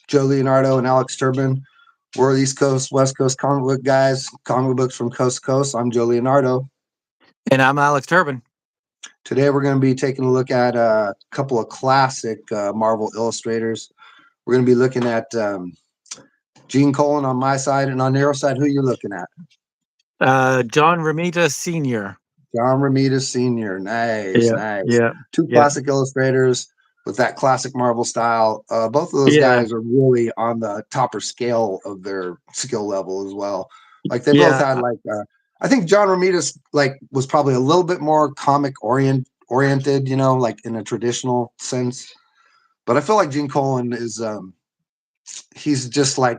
Joe Leonardo and Alex Turbin. We're East Coast, West Coast comic book guys, comic books from coast to coast. I'm Joe Leonardo. And I'm Alex Turbin. Today we're going to be taking a look at a couple of classic Marvel illustrators. We're going to be looking at Gene Colan on my side, and on your side, who you looking at? John Romita Sr. John Romita Sr. Nice, Yeah, nice. yeah, Two yeah, classic illustrators with that classic Marvel style. Both of those yeah, guys are really on the topper scale of their skill level as well. Like they both yeah, had I think John Romita's was probably a little bit more comic oriented, like in a traditional sense. But I feel like Gene Colan is he's just I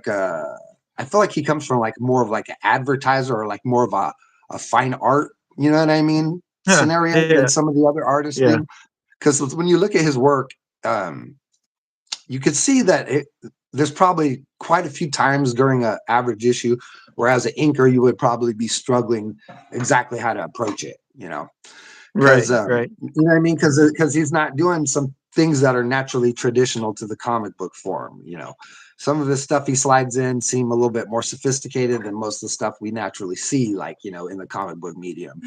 feel like he comes from like more of like an advertiser or like more of a fine art, you know what I mean, yeah, scenario than yeah, some of the other artists yeah, do. Because when you look at his work, you could see that there's probably quite a few times during an average issue where as an inker you would probably be struggling exactly how to approach it, because right, right. you know what I mean, because he's not doing some things that are naturally traditional to the comic book form. Some of his stuff he slides in seem a little bit more sophisticated than most of the stuff we naturally see, like in the comic book medium.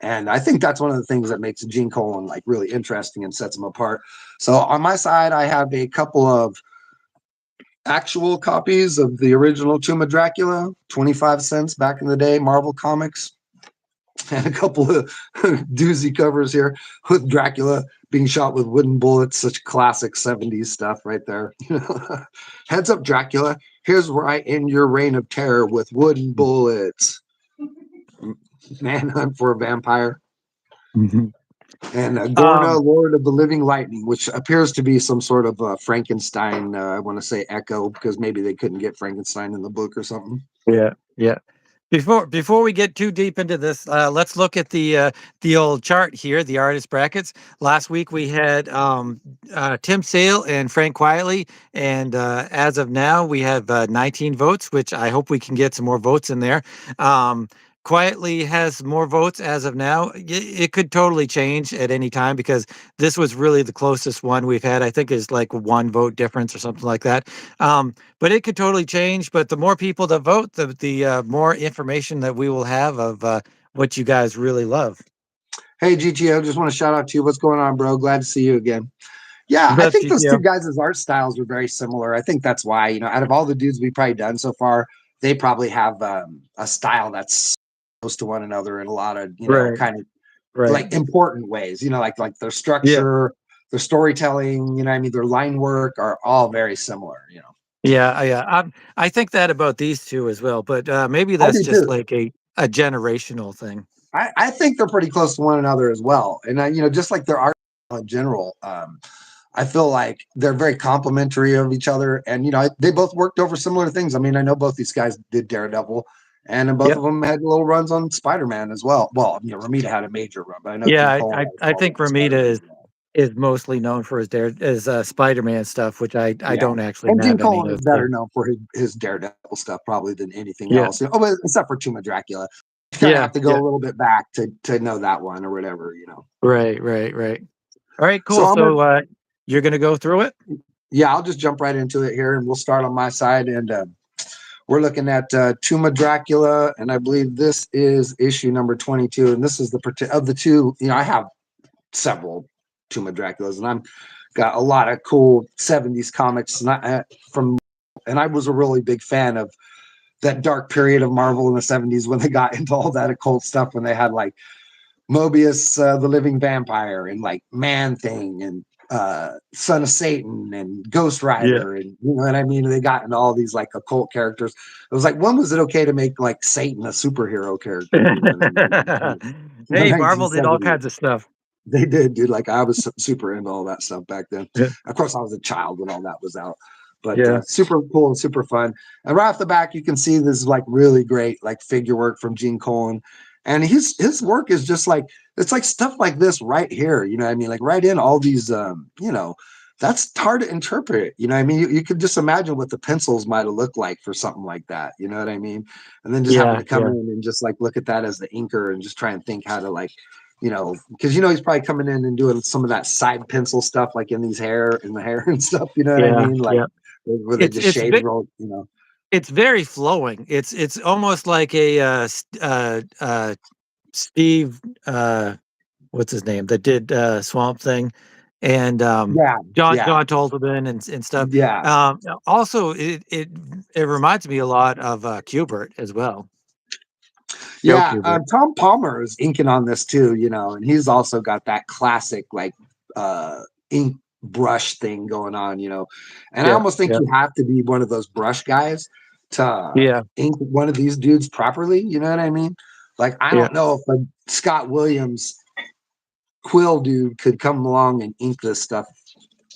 And I think that's one of the things that makes Gene Colan like really interesting and sets him apart. So on my side, I have a couple of actual copies of the original Tomb of Dracula, 25 cents back in the day, Marvel Comics, and a couple of doozy covers here with Dracula being shot with wooden bullets, such classic 70s stuff right there. Heads up, Dracula. Here's where I end your reign of terror with wooden bullets. Manhunt for a Vampire. Mhm. And Gorna, Um, Lord of the Living Lightning, which appears to be some sort of Frankenstein, I want to say echo, because maybe they couldn't get Frankenstein in the book or something. yeah, yeah. Before we get too deep into this, let's look at the old chart here, the artist brackets. Last week we had Tim Sale and Frank Quietly, and as of now we have 19 votes, which I hope we can get some more votes in there. Quietly has more votes as of now. It could totally change at any time because this was really the closest one we've had. I think is like 1 vote difference or something like that. But it could totally change. But the more people that vote, the more information that we will have of what you guys really love. Hey, GTO, just want to shout out to you. What's going on, bro? Glad to see you again. Yeah, I But think those two GTO. guys' art styles are very similar. I think that's why, out of all the dudes we've probably done so far, they probably have a style that's close to one another in a lot of, Right, kind of right. like important ways, like their Yeah, structure, their storytelling, what I mean, their line work are all very similar. yeah, yeah. I think that about these two as well. But maybe I that's do just too. like a generational thing. I think they're pretty close to one another as well. And just like their art in general, I feel like they're very complimentary of each other. And they both worked over similar things. I mean, I know both these guys did Daredevil, and then both Yep. of them had little runs on Spider-Man as well. Well, Romita had a major run, but I know Yeah, Gene I, Colan I, had a I small think run on Ramita Spider-Man is as well. is mostly known for his Spider-Man stuff, which I Yeah. don't actually And Gene have any Colan is of. better So known for his Daredevil stuff probably than anything yeah, else. Oh, but except for Tomb of Dracula. You kind of yeah, have to go yeah. a little bit back to know that one or whatever. Right, right, right. All right, So cool. I'm gonna So you're gonna go through it? yeah, I'll just jump right into it here, and we'll start on my side. And we're looking at Tomb of Dracula, and I believe this is issue number 22. And this is of the two. I have several Tomb of Draculas, and I'm got a lot of cool 70s comics from. And I was a really big fan of that dark period of Marvel in the 70s when they got into all that occult stuff, when they had like Mobius, the living vampire, and like Man Thing, and Son of Satan, and Ghost Yeah. Rider, and you know what I mean. They got into all these like occult characters. It was like, when was it okay to make like Satan a superhero character? In the Hey, Marvel did all 1970s, kinds of stuff. they did, dude. Like I was super into all that stuff back then. Yeah. Of course, I was a child when all that was out. But Yeah. super cool and super fun. And right off the back, you can see this is like really great like figure work from Gene Colan. And his work is just like, it's like stuff like this right here. You know what I mean? Like right in all these, that's hard to interpret. You know what I mean? You could just imagine what the pencils might have looked like for something like that. You know what I mean? And then just having Yeah. to come Yeah. in and just like look at that as the inker and just try and think how to like, because he's probably coming in and doing some of that side pencil stuff like in the hair and stuff. You know what I Yeah. mean? Like Yeah. where they it's just it's shade ve- roll, you know. it's very flowing. It's almost like a Steve what's his name that did Swamp Thing, and Yeah, yeah, John Tolderman and stuff. yeah. Also, it reminds me a lot of Kubert as well, Joe Yeah, Kubert. Tom Palmer is inking on this too, you know, and he's also got that classic like ink brush thing going on, you know. And I Yeah, almost think yeah, you have to be one of those brush guys to yeah, ink one of these dudes properly. You know what I mean? Like I yeah. don't know if a Scott Williams quill dude could come along and ink this stuff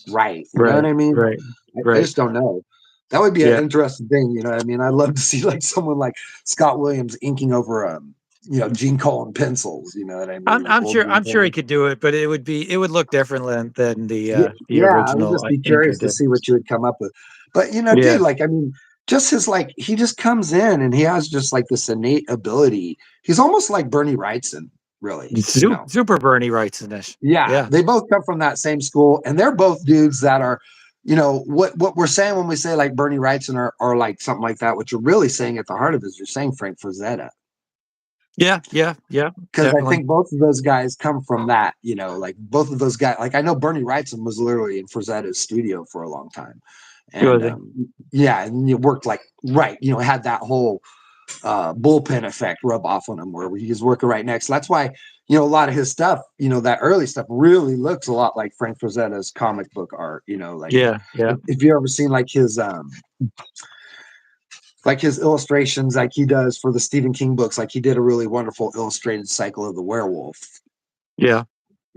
right. You know what Right, I mean? right, I right. just don't know. That would be an Yeah, interesting thing, you know what I mean? I'd love to see like someone like Scott Williams inking over you know, Gene Colan pencils, you know what I mean? Like I'm old sure Gene he Colan. could do it, but it would look different than Yeah, the yeah, I would original just be inker curious to did. see what you would come up with. But you know, Yeah, dude, like I mean, just his like he just comes in and he has just like this innate ability. He's almost like Bernie Wrightson, really, you know. Super Bernie Wrightson-ish. Yeah, Yeah, they both come from that same school, and they're both dudes that are, you know, what we're saying when we say like Bernie Wrightson or like something like that. What you're really saying at the heart of it is you're saying Frank Frazetta, yeah, yeah, yeah. because I Definitely. think both of those guys come from that. You know, like both of those guys. Like I know Bernie Wrightson was literally in Frazetta's studio for a long time, and Good. yeah, and you worked like right. You know, had that whole bullpen effect rub off on him where he was working right next. That's why, you know, a lot of his stuff, you know, that early stuff really looks a lot like Frank Frazetta's comic book art, you know, like Yeah, yeah, if you ever seen like his illustrations like he does for the Stephen King books, like he did a really wonderful illustrated cycle of the werewolf. yeah.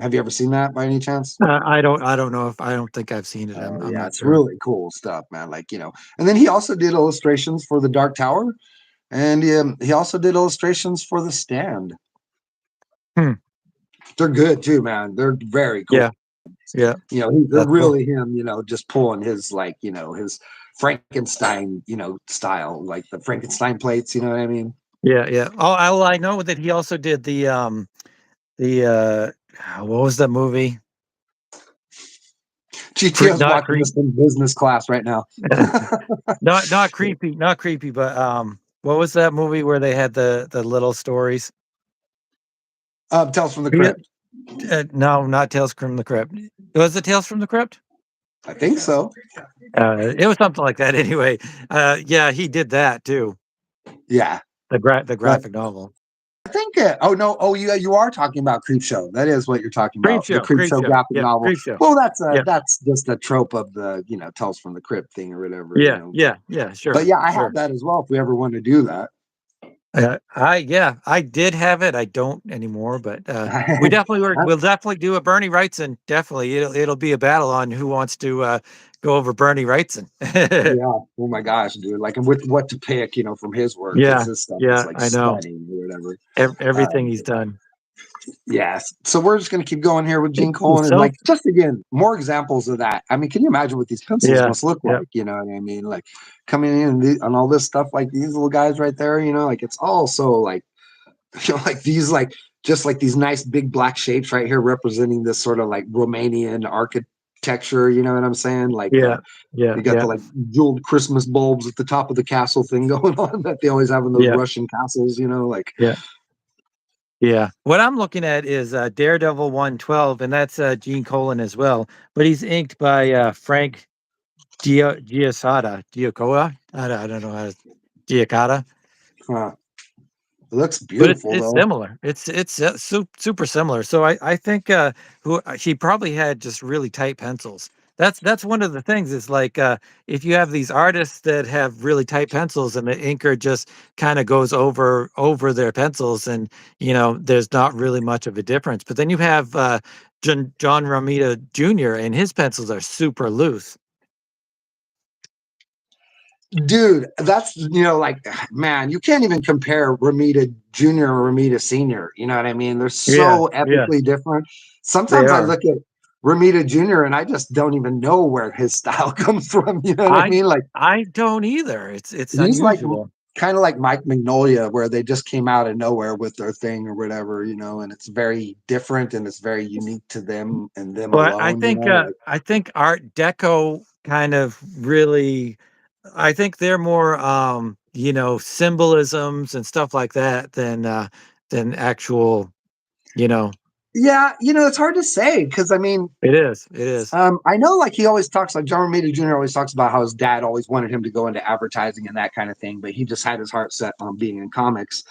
Have you ever seen that by any chance? I don't know if I don't think I've seen it. I'm Yeah, not it's sure. really cool stuff, man. Like, you know, and then he also did illustrations for the Dark Tower, and he also did illustrations for the Stand. Hmm. They're good too, man. They're very cool. Yeah, yeah. You know, they're That's cool. really him, you know, just pulling his like, you know, his Frankenstein, you know, style, like the Frankenstein plates, you know what I mean? Yeah, yeah. Oh, I know that he also did the what was that movie? GTO's Not watching creep. this in business class right now. Not creepy, not creepy, but what was that movie where they had the little stories? Tales from the Yeah. Crypt. No, not Tales from the Crypt. Was it Tales from the Crypt? I think so. It was something like that anyway. Yeah, he did that too. Yeah. The But graphic novel. I think oh no, oh yeah, you are talking about Creep Show. That is what you're talking about. The Creep Creep Show show. graphic Yeah, novel. creep show. Well, Yeah, that's just a trope of the, you know, Tales from the Crypt thing or whatever, you yeah, know. yeah, yeah. But Sure, yeah, I have sure. that as well if we ever want to do that. I did have it. I don't anymore, but we definitely we'll definitely do a Bernie Wrightson. Definitely, it'll be a battle on who wants to go over Bernie Wrightson. Yeah. Oh my gosh, dude. Like, and with what to pick, you know, from his work, because Yeah, his stuff is yeah, like I know. stunning or whatever. Everything he's done. Yes. So we're just gonna keep going here with Gene Colan and So like just again more examples of that. I mean, can you imagine what these pencils yeah, must look yeah, like? You know what I mean? Like coming in and, and all this stuff, like these little guys right there. You know, like it's all so like you know, like these like just like these nice big black shapes right here representing this sort of like Romanian architecture. You know what I'm saying? Like yeah, yeah, you got yeah, the like jeweled Christmas bulbs at the top of the castle thing going on that they always have in those yeah, Russian castles. You know, like yeah. Yeah. What I'm looking at is Daredevil 112, and that's Gene Colan as well. But he's inked by Frank Giacoa. I don't know how to Giacata, uh, it looks but beautiful it's though. similar. It's super similar. So I think who he probably had just really tight pencils. That's one of the things is like if you have these artists that have really tight pencils and the inker just kind of goes over their pencils and there's not really much of a difference. But then you have John Romita Jr. and his pencils are super loose. Dude, that's like man, you can't even compare Ramita Jr. or Ramita Sr. You know what I mean? They're Yeah, so yeah, epically different. they Sometimes I are. look at Ramita Jr. and I just don't even know where his style comes from. You know what I I mean? Like I don't either. It's he's like unusual. kind of like Mike Magnolia, where they just came out of nowhere with their thing or whatever, and it's very different and it's very unique to them and them Well, alone, I think Art Deco kind of really, I think they're more, symbolisms and stuff like that than actual, you know, Yeah, it's hard to say because I mean, it is, it is. I know like he always talks like John Romita Jr. always talks about how his dad always wanted him to go into advertising and that kind of thing, but he just had his heart set on being in comics.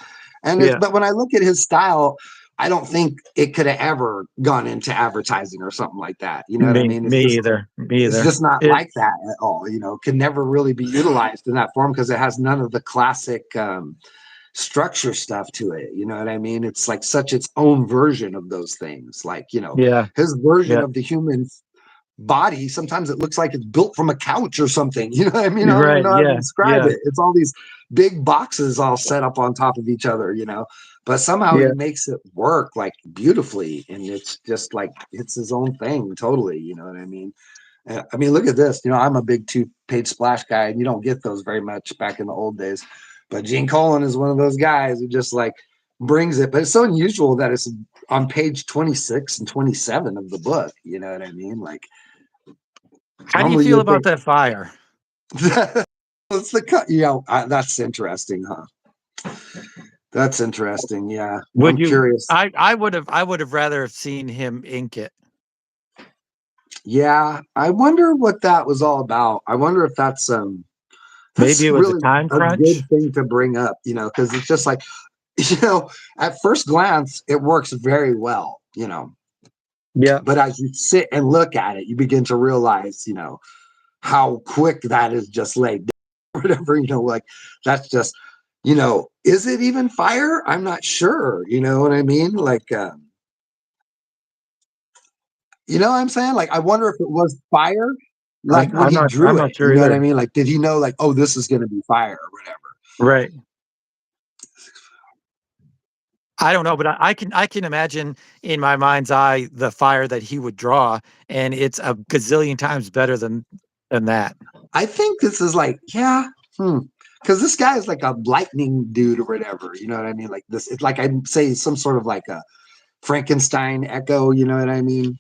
Yeah. But when I look at his style, I don't think it could have ever gone into advertising or something like that. You know what I Me, mean? me either. Me It's either. just not It, like that at all. Can never really be utilized in that form because it has none of the classic structure stuff to it. You know what I mean? It's like such its own version of those things. Like, yeah. his version Yeah. of the human body, sometimes it looks like it's built from a couch or something. You know what I mean? I You're don't even right. know how to Yeah. describe Yeah. it. It's all these big boxes all set up on top of each other, but somehow he Yeah. makes it work like beautifully. And it's just like, it's his own thing totally. You know what I mean? I mean, look at this. I'm a big 2-page splash guy, and you don't get those very much back in the old days. But Gene Colan is one of those guys who just like brings it. But it's so unusual that it's on page 26 and 27 of the book. You know what I mean? Like How do you normally feel you'd about think that fire? it's the cut. That's interesting, huh? That's interesting. Yeah, Would I'm you? curious. I would have rather seen him ink it. Yeah, I wonder what that was all about. I wonder if Maybe that's it was a really time a crunch. good thing to bring up, because it's just like, at first glance, it works very well, Yeah. but as you sit and look at it, you begin to realize, how quick that is just laid down, whatever, like that's just, is it even fire? I'm not sure. You know what I mean? Like, you know what I'm saying? Like, I wonder if it was fire, like I'm, when I'm he not. drew I'm it, not you sure know what I either. mean? Like, did he know, like, oh, this is going to be fire or whatever? Right. I don't know, but I can imagine in my mind's eye the fire that he would draw, and it's a gazillion times better than that. I think this is like, yeah, because this guy is like a lightning dude or whatever. You know what I mean? Like this, it's like I'd say some sort of like a Frankenstein echo. You know what I mean?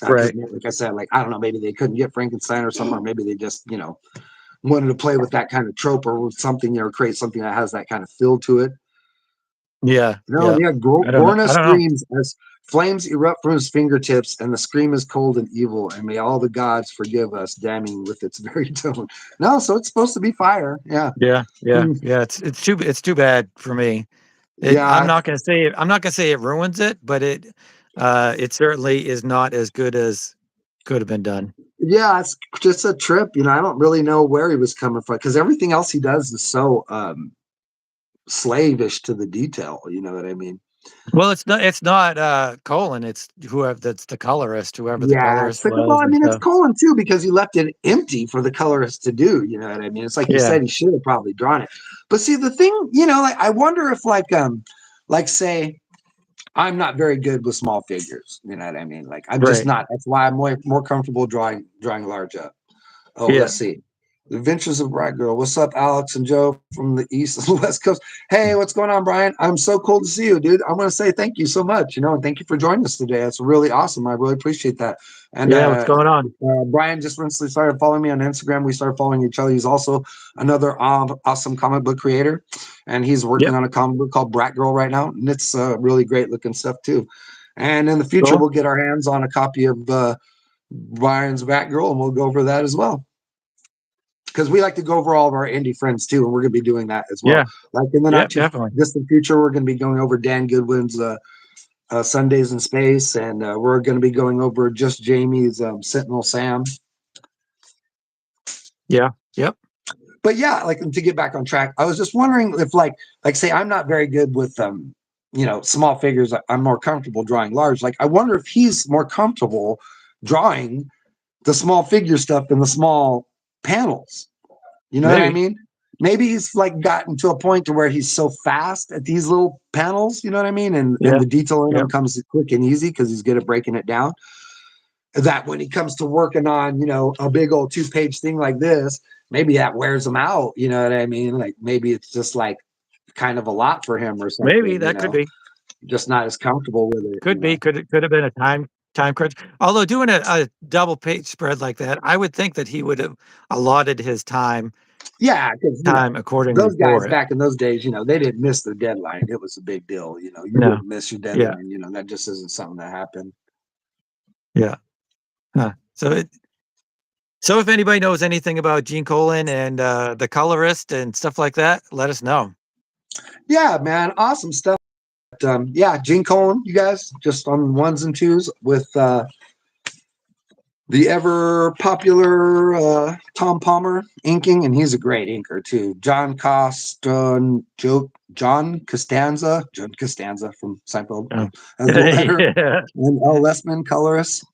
Because Right. like I said, like I don't know, maybe they couldn't get Frankenstein or something, or maybe they just wanted to play with that kind of trope or something, create something that has that kind of feel to it. Yeah. No, Yeah. yeah, I don't know. Gorna I don't know. screams as flames erupt from his fingertips, and the scream is cold and evil, and may all the gods forgive us, damning with its very tone. No, so it's supposed to be fire. Yeah. Yeah. Yeah. Hmm. Yeah. It's too bad for me. I'm Yeah. not gonna say it. I'm not gonna say it ruins it, but it certainly is not as good as could have been done. Yeah. It's just a trip. I don't really know where he was coming from because everything else he does is so slavish to the detail. You know what I mean? Well, it's not Colin. It's whoever that's the colorist, whoever the Yeah, colorist it's like, well, was I and mean, it's stuff. Colin too because he left it empty for the colorist to do. You know what I mean? It's like you Yeah. said, he should have probably drawn it. But see, the thing, like I wonder if, like say, I'm not very good with small figures. You know what I mean? Like I'm just Right. not. That's why I'm more comfortable drawing large up. Oh, Yeah. let's see. The Adventures of Bright Girl. What's up, Alex and Joe from the East and West Coast? Hey, what's going on, Brian? I'm so cool to see you, dude. I want to say thank you so much, and thank you for joining us today. That's really awesome. I really appreciate that. And Yeah. What's going on? Brian just recently started following me on Instagram. We started following each other. He's also another awesome comic book creator, and he's working Yep. on a comic book called Brat Girl right now, and it's really great looking stuff too. And in the future, Cool. we'll get our hands on a copy of Brian's Brat Girl, and we'll go over that as well because we like to go over all of our indie friends too, and we're going to be doing that as well. Yeah. Like in the Yeah. not too Definitely. distant future, we're going to be going over Dan Goodwin's Sundays in Space, and we're going to be going over just Jamie's Sentinel Sam. Yeah. Yep. But yeah, like to get back on track, I was just wondering if like say I'm not very good with small figures. I'm more comfortable drawing large. Like I wonder if he's more comfortable drawing the small figure stuff than the small panels. You know what I Maybe. mean? Maybe he's like gotten to a point to where he's so fast at these little panels, you know what I mean? And Yeah. the detail in them Yep. comes quick and easy because he's good at breaking it down. That when he comes to working on, a big old 2-page thing like this, maybe that wears him out. You know what I mean? Like maybe it's just like kind of a lot for him or Maybe something, that could be. just not as comfortable with it, Could be. Could have been a time. time crunch. Although doing a double page spread like that, I would think that he would have allotted his Yeah, because time accordingly those for guys it. back in those days, they didn't miss the deadline. It was a big deal. You No. didn't miss your Yeah. deadline. That just isn't something that happened. Yeah. Huh. So if anybody knows anything about Gene Colan and the colorist and stuff like that, let us know. Yeah, man, awesome stuff. But, yeah, Gene Colan, you guys just on ones and twos with the ever popular Tom Palmer inking, and he's a great inker too. John Costanza from Seinfeld Oh. as the letter, Yeah. and L. Lessman colorist.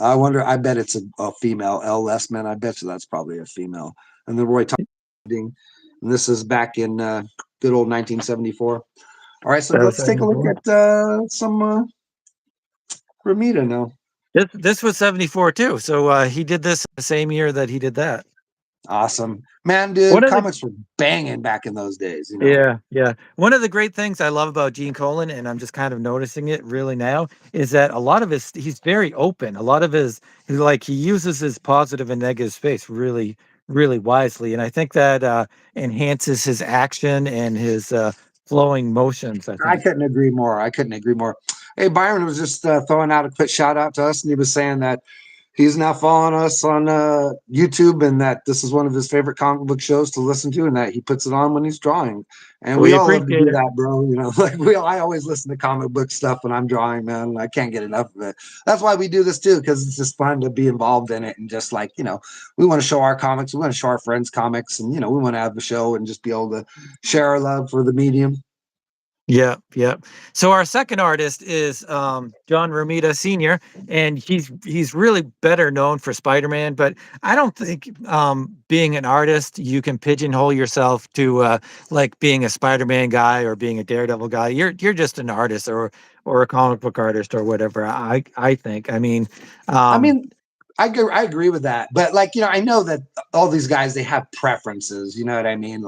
I bet it's a female, L. Lessman. I bet you that's probably a female. And then Roy Thompson. And this is back in good old 1974. All right, so That was let's take a look 74. at some Ramita now. This was 74 too. So he did this the same year that he did that. Awesome. Man, dude, One of the comics were banging back in those days. Yeah, yeah. One of the great things I love about Gene Colan, and I'm just kind of noticing it really now, is that a lot of he's very open. A lot of he uses his positive and negative space really, really wisely. And I think that enhances his action and his flowing motions, I I think. couldn't agree more. I couldn't agree more. Hey, Byron was just throwing out a quick shout out to us, and he was saying that he's now following us on YouTube, and that this is one of his favorite comic book shows to listen to, and that he puts it on when he's drawing. And we We all love to appreciate do it. that, bro. I always listen to comic book stuff when I'm drawing, man. I can't get enough of it. That's why we do this too, because it's just fun to be involved in it, and just we want to show our comics, we want to show our friends comics, and we want to have a show and just be able to share our love for the medium. Yeah, yeah. So our second artist is John Romita Sr., and he's really better known for Spider-Man, but I don't think being an artist you can pigeonhole yourself to like being a Spider-Man guy or being a Daredevil guy. You're just an artist or a comic book artist or whatever. I think. I mean, I um, mean, I agree with that, but I know that all these guys, they have preferences. You know what I mean?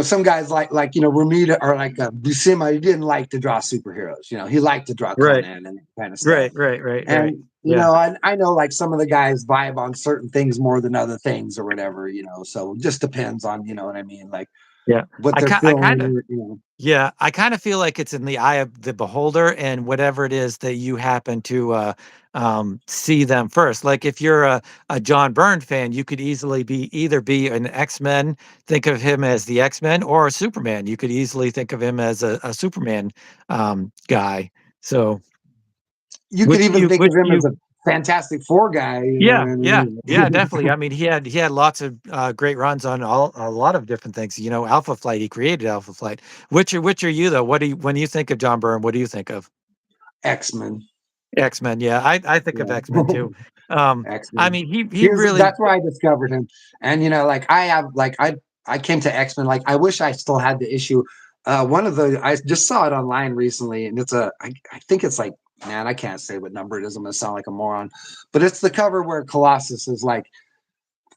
Some guys like Ramita, or like Buscema, he didn't like to draw superheroes. He liked to draw right, Conan and that kind of stuff. right. And Yeah, I know like some of the guys vibe on certain things more than other things or whatever. So it just depends on what I mean, like yeah. what they're I kind of. feeling. Yeah, I kind of feel like it's in the eye of the beholder and whatever it is that you happen to see them first. Like if you're a John Byrne fan, you could easily either be an X-Men, think of him as the X-Men, or a Superman. You could easily think of him as a Superman guy. So You could even think which of him as you a Fantastic Four guy. yeah, yeah, yeah, And, definitely. I mean, he had lots of great runs on a lot of different things. Alpha Flight. He created Alpha Flight. Which are you though? When you think of John Byrne, what do you think of? X-Men. X-Men. Yeah, I think of X-Men Yeah. too. I X-Men. mean, he really. That's where I discovered him. And like I came to X-Men, like I wish I still had the issue. I just saw it online recently, and I think it's like, man, I can't say what number it is. I'm gonna sound like a moron. But it's the cover where Colossus is like,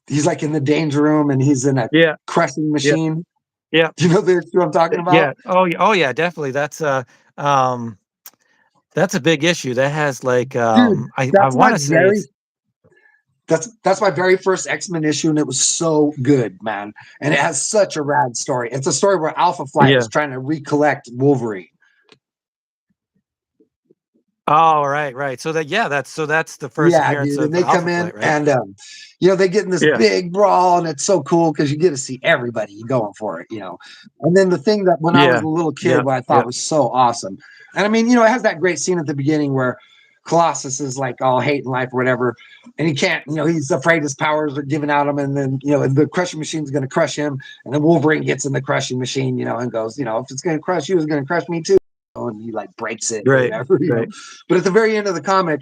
he's like in the danger room and he's in a Yeah, crushing yeah, machine. yeah, Do you know the issue I'm talking yeah. about? Oh yeah, definitely. Um that's a big issue. That has like Dude, I that's my want to say very it's that's my very first X-Men issue, and it was so good, man. And it has such a rad story. It's a story where Alpha Flight yeah. is trying to recollect Wolverine. Oh, right. So that's the first Yeah, appearance dude. And of they come Alpha in Flight, right? and they get in this Yeah, big brawl, and it's so cool because you get to see everybody going for it. And then the thing that when I was yeah, a little yeah, kid, what I yeah, thought was so awesome. And I mean, it has that great scene at the beginning where Colossus is like all hate in life or whatever, and he can't, he's afraid his powers are giving out him, and then the crushing machine's gonna crush him, and then Wolverine gets in the crushing machine, and goes, if it's gonna crush you, it's gonna crush me too. And he like breaks it or right, whatever. right. But at the very end of the comic,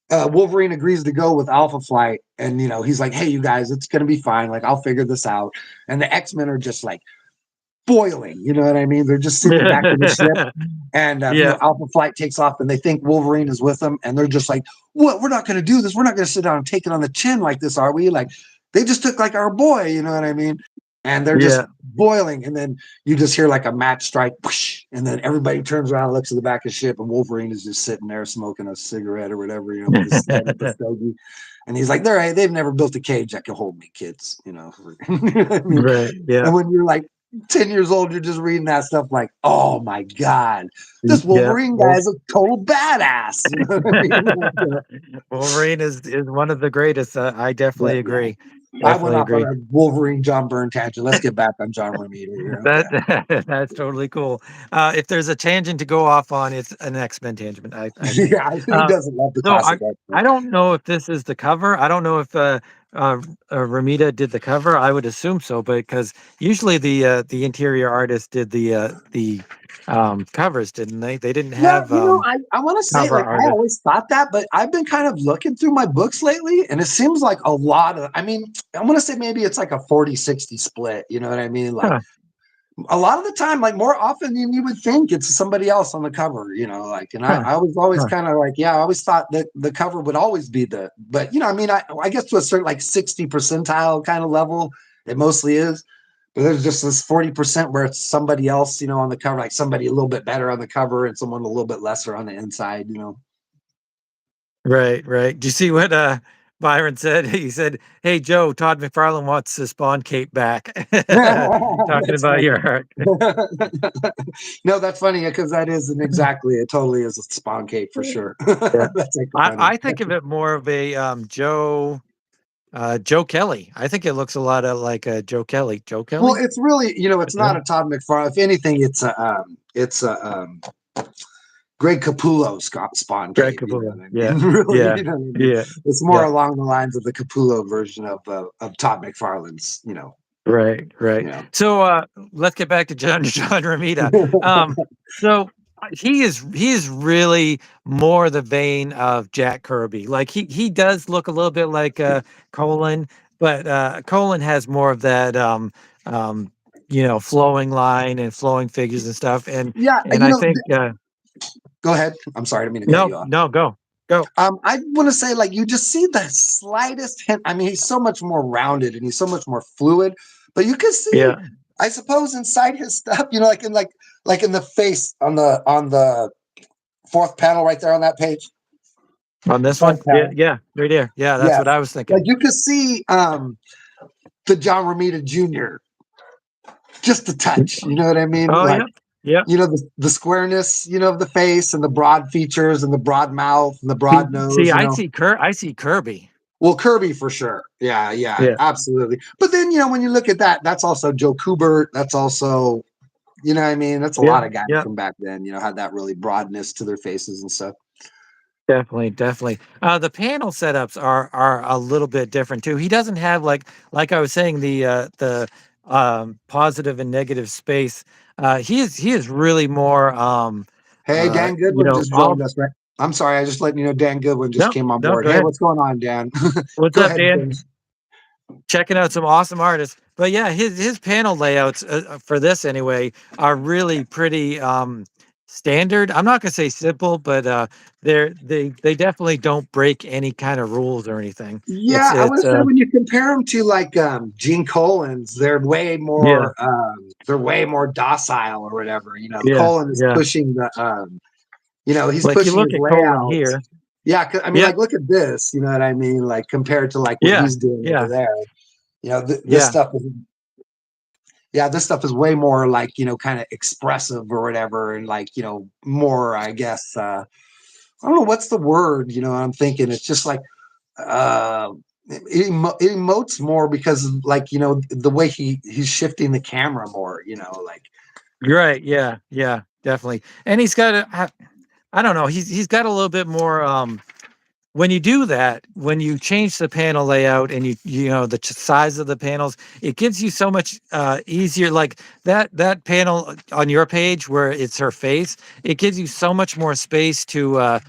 Wolverine agrees to go with Alpha Flight, and he's like, "Hey, you guys, it's gonna be fine. Like, I'll figure this out." And the X-Men are just like boiling. You know what I mean? They're just sitting back in the ship, and Yeah. Alpha Flight takes off, and they think Wolverine is with them, and they're just like, "What? We're not gonna do this. We're not gonna sit down and take it on the chin like this, are we?" Like, they just took like our boy. You know what I mean? and they're just Yeah. boiling, and then you just hear like a match strike, whoosh, and then everybody turns around and looks at the back of the ship, and Wolverine is just sitting there smoking a cigarette or whatever, with his sled up a stogie, and he's like, they've never built a cage that can hold me, kids, You know what I mean? Right. Yeah. And when you're like 10 years old, you're just reading that stuff like, oh my God, this Yeah. Wolverine guy is a total badass. You know what I mean? Wolverine is one of the greatest. I But definitely yeah, agree. I went Definitely off on agree. a Wolverine John Byrne tangent. Let's get back on John Romita here. Okay. That that's totally cool. If there's a tangent to go off on, it's an X-Men tangent, I think. Yeah, who Uh, doesn't love the so I classic X-Men? I don't know if this is the cover. I don't know if uh, Ramita did the cover. I would assume so, because usually the interior artist did the covers, didn't they? They didn't Yeah, have I want to say, cover like, I artists. always thought that, but I've been kind of looking through my books lately, and it seems like a lot of, I mean, I want to say maybe it's like a 40-60 split. You know what I mean? Like, Huh, a lot of the time, like more often than you would think, it's somebody else on the cover, like, and huh, I was always huh. kind of like, yeah, I always thought that the cover would always be but I mean, I guess to a certain like 60 percentile kind of level, it mostly is. But there's just this 40% where it's somebody else, on the cover, like somebody a little bit better on the cover and someone a little bit lesser on the inside. Right, right. Do you see what Byron said? He said, "Hey Joe, Todd McFarlane wants the Spawn cape back." Talking That's about funny. your art. No, that's funny because that is it totally is a spawn cape for sure. Yeah. That's like funny. I think of it more of a Joe Kelly. I think it looks a lot of like Joe Kelly. Joe Well, Kelly? it's really, it's Yeah. not a Todd McFarlane. If anything, it's a Greg Capullo Spawn Greg cape. You know Capullo. what I Yeah. mean? Really, Yeah. you know what I mean? Yeah. It's more Yeah. along the lines of the Capullo version of Todd McFarlane's. Right, right. You know. So let's get back to John Romita. Um, so he is really more the vein of Jack Kirby. Like he does look a little bit like Colin, but Colin has more of that flowing line and flowing figures and stuff. And Yeah, and I think go ahead. I'm sorry, I didn't mean to cut no, you off. no, go. I want to say, like, you just see the slightest hint. I mean, he's so much more rounded and he's so much more fluid, but you can see, Yeah. I suppose, inside his stuff, like in the face on the fourth panel right there on that page. On The this fourth one? Yeah, panel. yeah, right there. Yeah, that's Yeah. what I was Like thinking. you could see the John Romita Jr. just a touch. You know what I mean? Oh Like, yeah. Yeah. the squareness, of the face and the broad features and the broad mouth and the See, broad see, nose. I see Kirby. Well, Kirby for sure. Yeah, yeah, Yeah. absolutely. But then, when you look at that, that's also Joe Kubert. That's also, what I mean? That's a Yeah. lot of guys Yeah. from back then, had that really broadness to their faces and stuff. Definitely, definitely. The panel setups are a little bit different too. He doesn't have like I was saying the positive and negative space. He is really more Hey, Dan Goodwin just all joined us, right? I'm sorry, I just letting you know Dan Goodwin just no, came on no, board. go Hey, ahead. what's going on, Dan? What's Go up, ahead and Dan? finish. Checking out some awesome artists. But yeah, his panel layouts for this anyway are really pretty standard. I'm not gonna say simple, but they definitely don't break any kind of rules or anything. It's Yeah, I it's would say when you compare them to like Gene Colan's, yeah, they're way more docile or whatever. yeah, Colin is yeah. pushing he's Like you pushing look his at Colin layouts. here. Yeah, I mean, Yeah, like, look at this. You know what I mean? Like, compared to like what yeah, he's doing over yeah, there. This yeah, stuff is, yeah, this stuff is way more like, kind of expressive or whatever, and like, more, I guess. I don't know what's the word. I'm thinking it's just like uh, it emotes more because of, like, the way he's shifting the camera more. Like. you're right. Yeah, yeah, definitely. And he's got I don't know. He's got a little bit more. When you do that, when you change the panel layout and you know the size of the panels, it gives you so much easier. Like that panel on your page where it's her face, it gives you so much more space to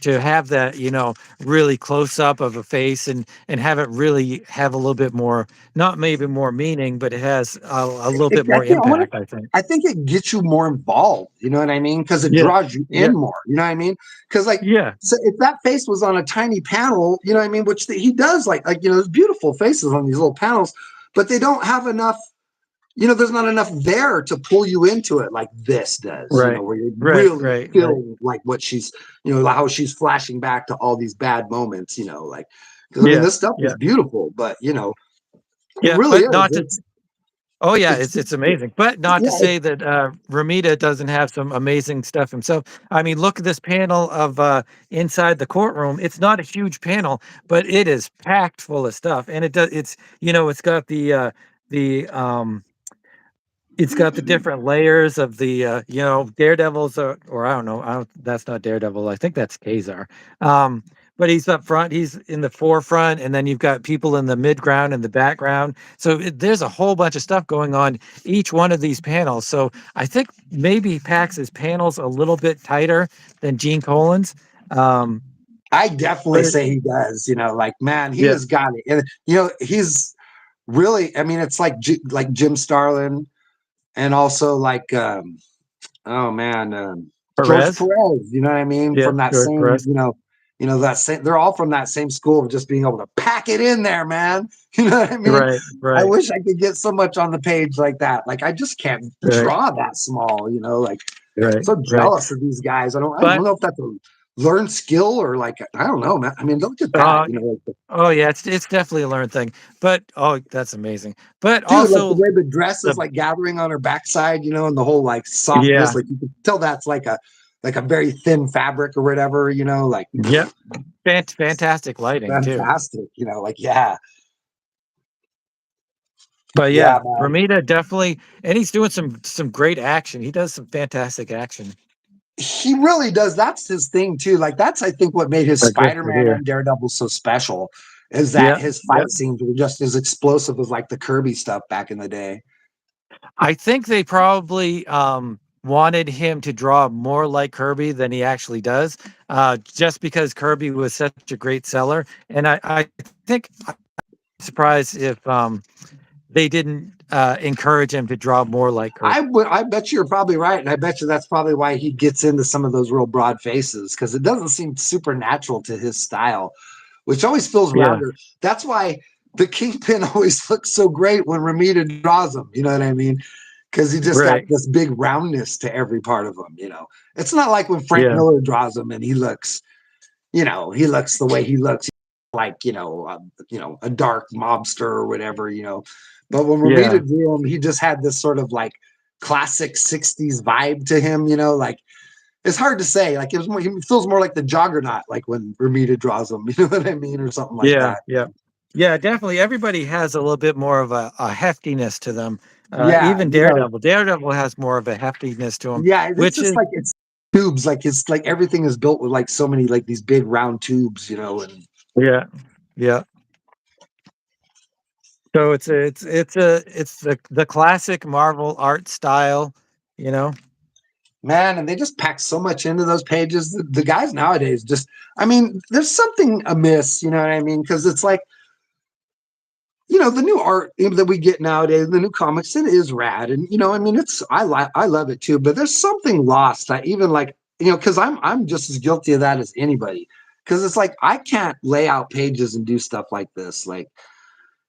have that really close up of a face and have it really have a little bit more, not maybe more meaning, but it has a little bit I more think I want impact, to. I think. I think it gets you more involved. You know what I mean? Because it Yeah, draws you yeah, in more. You know what I mean? Because like, yeah, so if that face was on a tiny panel, you know what I mean? Which he does, like there's beautiful faces on these little panels, but they don't have enough. There's not enough there to pull you into it like this does. Right. Where you Right. really Right. feel Right. like what she's, how she's flashing back to all these bad moments. Like, because I mean, Yeah. this stuff is Yeah. beautiful, but it Yeah. really But is. not to. Oh yeah, It's it's amazing. But not to yeah, say that Ramita doesn't have some amazing stuff himself. I mean, look at this panel of inside the courtroom. It's not a huge panel, but it is packed full of stuff. And it does. It's got the it's got the different layers of the Daredevil's, or I don't know. That's not Daredevil. I think that's Kazar. Um, but he's up front. He's in the forefront, and then you've got people in the midground and the background. So there's a whole bunch of stuff going on each one of these panels. So I think maybe Pax's panels a little bit tighter than Gene Colan's. Um, I definitely but say he does. Like, man, he yeah, has got it. And he's really. I mean, it's like like Jim Starlin, and also like oh man, George Perez. Perez. You know what I mean? Yeah, From that George same, Perez. that same. They're all from that same school of just being able to pack it in there, man. You know what I mean? Right, I right, wish I could get so much on the page like that. Like I just can't right, draw that small. Like right, so right. jealous of these guys. I don't But know if that's a learned skill or like I don't know, man. I mean, look at that. uh, oh yeah, it's definitely a learned thing. But oh, that's amazing. But Dude, like the also way the dress is the like gathering on her backside, and the whole like softness, yeah, like you can tell that's like a very thin fabric or whatever, like yep, fantastic lighting too. fantastic, like yeah, But yeah, yeah, man. Ramita definitely, and he's doing some great action. He does some fantastic action. He really does. That's his thing too. Like that's I think what made his Like this right Spider-Man here. and Daredevil so special is that Yeah, his yep. fight scenes were just as explosive as like the Kirby stuff back in the day. I think they probably wanted him to draw more like Kirby than he actually does, just because Kirby was such a great seller. And I think I'm surprised if they didn't encourage him to draw more like Kirby. I bet you're probably right, and I bet you that's probably why he gets into some of those real broad faces because it doesn't seem supernatural to his style, which always feels Yeah, rounder. That's why the Kingpin always looks so great when Ramita draws him. You know what I mean? Because he just got right. this big roundness to every part of him. It's not like when Frank Yeah, Miller draws him and he looks, he looks the way he looks, like a dark mobster or whatever. But when yeah, Ramita drew him, he just had this sort of like classic '60s vibe to him. Like it's hard to say. Like he feels more like the Juggernaut, like when Ramita draws him. You know what I mean, or something like yeah, that. yeah. Yeah, definitely. Everybody has a little bit more of a heftiness to them. Yeah, Even Daredevil. Daredevil has more of a heftiness to him, yeah. It's which just is like it's tubes. Like it's like everything is built with like so many like these big round tubes. And yeah, yeah. So it's the classic Marvel art style, you know. man, and they just pack so much into those pages. The guys nowadays just, I mean, there's something amiss. You know what I mean? Because it's like the new art that we get nowadays, the new comics, it is rad, and I mean, I love it too. But there's something lost. I even like because I'm just as guilty of that as anybody. Because it's like I can't lay out pages and do stuff like this. Like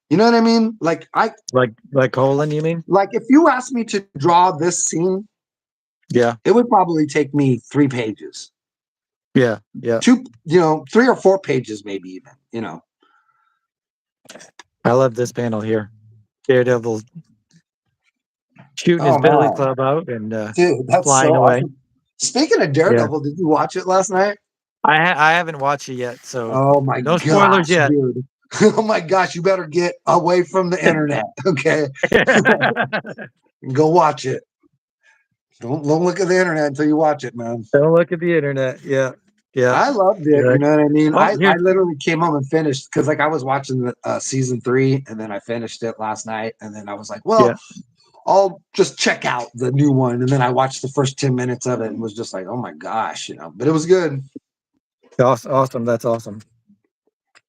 you know what I mean? Like Like Colin, you mean? like if you asked me to draw this scene, Yeah, it would probably take me 3 pages, yeah, yeah. 3 or 4 pages, maybe even. I love this panel here. Daredevil shooting his Oh billy man, club out and dude, that's so flying away. awesome. Speaking of Yeah, Daredevil, did you watch it last night? I haven't watched it yet, so Oh my no spoilers gosh, yet. dude. Oh my gosh, you better get away from the internet, okay? Go watch it. Don't look at the internet until you watch it, man. Don't look at the internet. Yeah, yeah. I loved it. You Exactly. know what I mean? Oh, I here. literally came home and finished because like I was watching the season 3 and then I finished it last night and then I was like, well, Yeah. I'll just check out the new one. And then I watched the first 10 minutes of it and was just like, oh my gosh, but it was good. Awesome. That's awesome.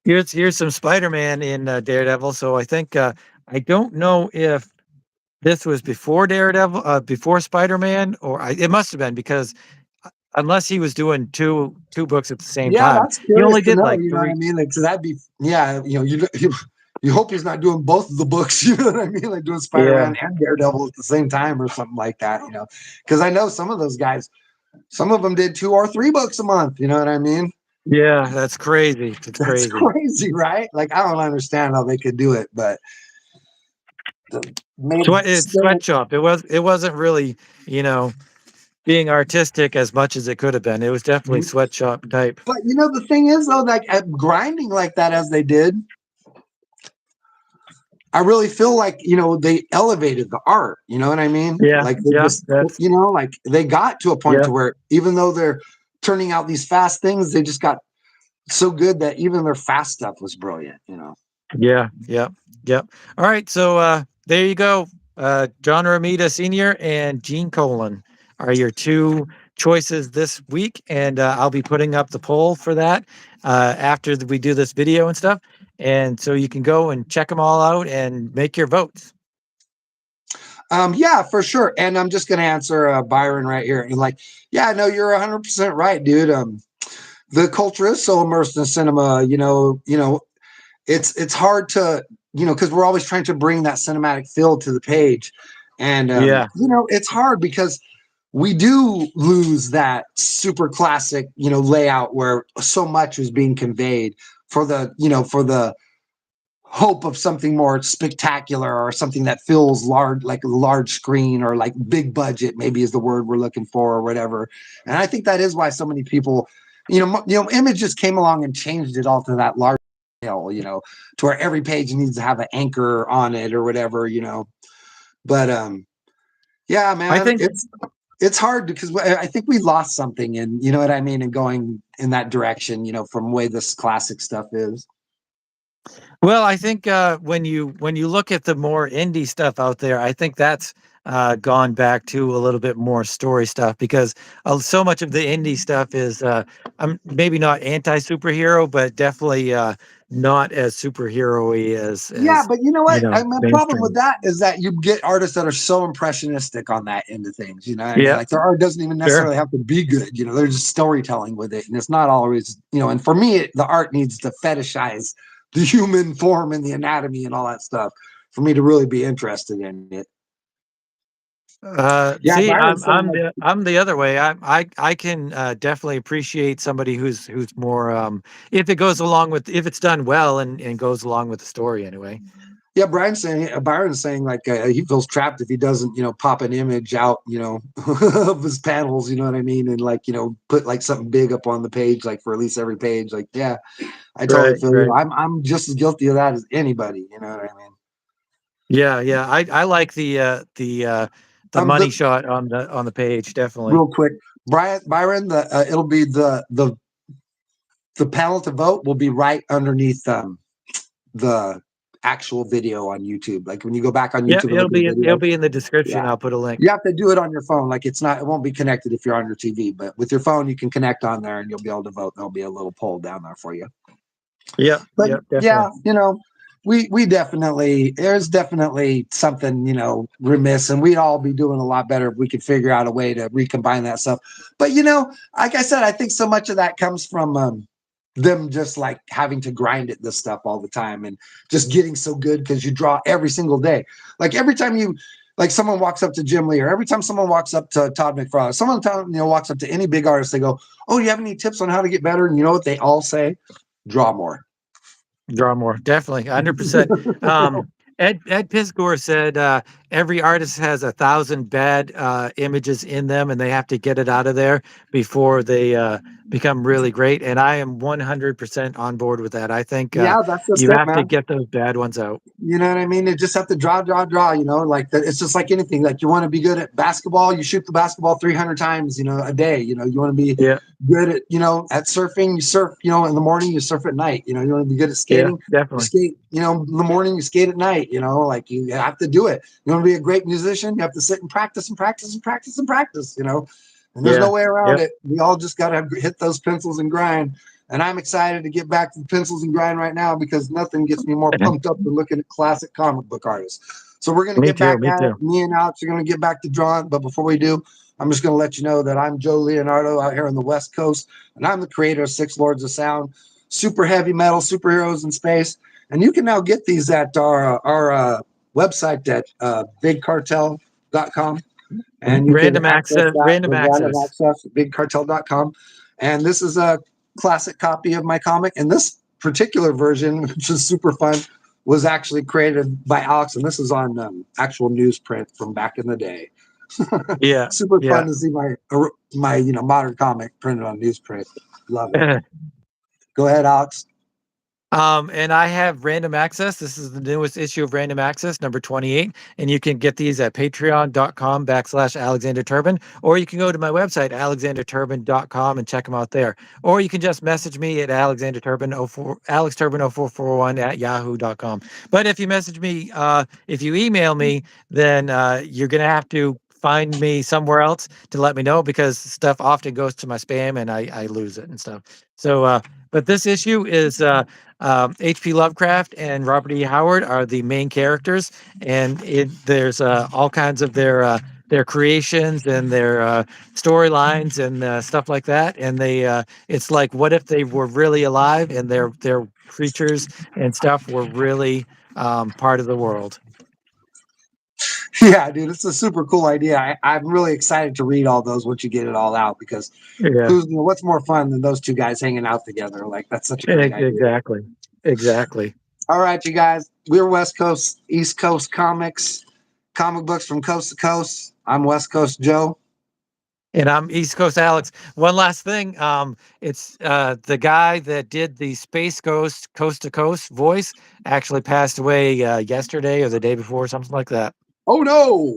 Here's some Spider-Man in Daredevil. So I think I don't know if this was before Daredevil, before Spider-Man, or it must have been because unless he was doing two books at the same Yeah, time, that's he curious only to did know. like You know what I three. mean? Like, so that'd be, yeah, you hope he's not doing both of the books, you know what I mean? Like doing Yeah. Spider-Man and Daredevil at the same time or something like that, you know? Because I know some of those guys, some of them did 2 or 3 books a month, you know what I mean? Yeah, that's crazy. It's That's crazy. crazy, right? Like I don't understand how they could do it, but made It's still. sweatshop. It wasn't really, you know, being artistic as much as it could have been. It was definitely sweatshop type. But you know, the thing is though, like at grinding like that as they did, I really feel like, you know, they elevated the art, you know what I mean? Yeah, Like they yeah, just, that's you know, like they got to a point yeah, to where even though they're turning out these fast things, they just got so good that even their fast stuff was brilliant, you know. yeah, yeah, yeah. All right, so there you go. John Romita Sr. and Gene Colan are your two choices this week, and I'll be putting up the poll for that after we do this video and stuff. And so you can go and check them all out and make your votes. Yeah, for sure. And I'm just gonna answer Byron right here. And like, yeah, no, you're 100% right, dude. The culture is so immersed in cinema, it's hard to, because we're always trying to bring that cinematic feel to the page. And Yeah, it's hard because we do lose that super classic, layout where so much is being conveyed for the hope of something more spectacular or something that feels large, like a large screen or like big budget, maybe is the word we're looking for or whatever. And I think that is why so many people, Image just came along and changed it all to that large scale, to where every page needs to have an anchor on it or whatever, But yeah, I man, think. it's hard because I think we lost something, and you know what I mean, and going in that direction, from the way this classic stuff is. Well, I think when you look at the more indie stuff out there, I think that's gone back to a little bit more story stuff because so much of the indie stuff is maybe not anti superhero, but definitely not as superhero-y Yeah, as but you know what? My problem with mainstream. that is that you get artists that are so impressionistic on that end of things. You know what I mean? Yeah, Like their art doesn't even sure. necessarily have to be good. They're just storytelling with it, and it's not always. And for me, the art needs to fetishize the human form and the anatomy and all that stuff for me to really be interested in it. Yeah, See, Byron's saying like, I'm the other way. I can definitely appreciate somebody who's more if it goes along with if it's done well and goes along with the story anyway. yeah, Byron's saying like he feels trapped if he doesn't, pop an image out, of his panels, you know what I mean, and like, put like something big up on the page, like for at least every page. Like, yeah, I totally Right, feel you. right. I'm just as guilty of that as anybody. You know what I mean? Yeah, yeah. I like the money The shot on the page, definitely. real quick, Byron, it'll be the panel to vote will be right underneath the actual video on YouTube. Like when you go back on Yeah, YouTube and look at the it'll video, be in the description. yeah. I'll put a link. You have to do it on your phone. Like it won't be connected if you're on your TV, but with your phone, you can connect on there and you'll be able to vote. There'll be a little poll down there for you. Yep, But yep, yeah, definitely. we definitely, there's definitely something, remiss, and we'd all be doing a lot better if we could figure out a way to recombine that stuff. But, like I said, I think so much of that comes from, them just like having to grind at this stuff all the time and just getting so good because you draw every single day. Like every time like someone walks up to Jim Lee, or every time someone walks up to Todd McFarlane, someone walks up to any big artist, they go, "Oh, you have any tips on how to get better?" And you know what they all say? Draw more. Draw more, definitely, 100%. Ed Pisgore said every artist has 1,000 bad images in them, and they have to get it out of there before they become really great. And I am 100% on board with that. I think Yeah, that's just you it, have to man. get those bad ones out. You know what I mean? They just have to draw, like it's just like anything. Like you want to be good at basketball, you shoot the basketball 300 times, a day. You want to be Yeah, good at, at surfing, you surf, in the morning, you surf at night. You want to be good at yeah, skating, you definitely. skate, in the morning, you skate at night, like you have to do it. You want to be a great musician, you have to sit and practice and practice and practice and practice, and there's no Yeah, way around yep. it. We all just got to hit those pencils and grind. And I'm excited to get back to the pencils and grind right now because nothing gets me more pumped up than looking at classic comic book artists. So we're going to Me get too. back Me at it. too. Me and Alex are going to get back to drawing. But before we do, I'm just going to let you know that I'm Joe Leonardo out here on the West Coast, and I'm the creator of Six Lords of Sound, super heavy metal superheroes in space. And you can now get these at our website at bigcartel.com. And you can Random access access, that random with random access. access at bigcartel.com. And this is a classic copy of my comic. And this particular version, which is super fun, was actually created by Alex. And this is on actual newsprint from back in the day. Yeah, Super yeah. fun to see my modern comic printed on newsprint. Love it. Go ahead, Alex. And I have Random Access. This is the newest issue of Random Access, number 28. And you can get these at patreon.com/Alexander Turbin, or you can go to my website, alexanderturbin.com, and check them out there. Or you can just message me at alexturbin0441 at yahoo.com. But if you message me, if you email me, then you're going to have to find me somewhere else to let me know, because stuff often goes to my spam and I lose it and stuff. So, but this issue is H.P. Lovecraft and Robert E. Howard are the main characters, and there's all kinds of their creations and their storylines and stuff like that. And it's like, what if they were really alive and their creatures and stuff were really part of the world? Yeah, dude, it's a super cool idea. I'm really excited to read all those once you get it all out, because Yeah, what's more fun than those two guys hanging out together? Like, that's such a great idea. exactly, exactly. All right, you guys, we're West Coast, East Coast comics, comic books from coast to coast. I'm West Coast Joe. And I'm East Coast Alex. One last thing. It's the guy that did the Space Ghost Coast to Coast voice actually passed away yesterday or the day before, something like that. Oh no!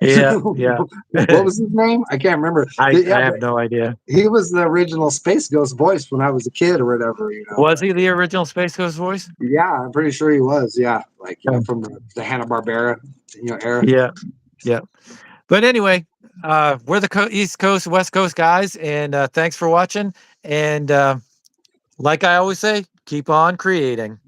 Yeah, yeah. What was his name? I can't remember. I Yeah, have but no idea. he was the original Space Ghost voice when I was a kid or whatever. Was he the original Space Ghost voice? Yeah, I'm pretty sure he was. Yeah, like Yeah, from the Hanna-Barbera era. yeah, yeah. But anyway, we're the East Coast, West Coast guys, and thanks for watching. And like I always say, keep on creating.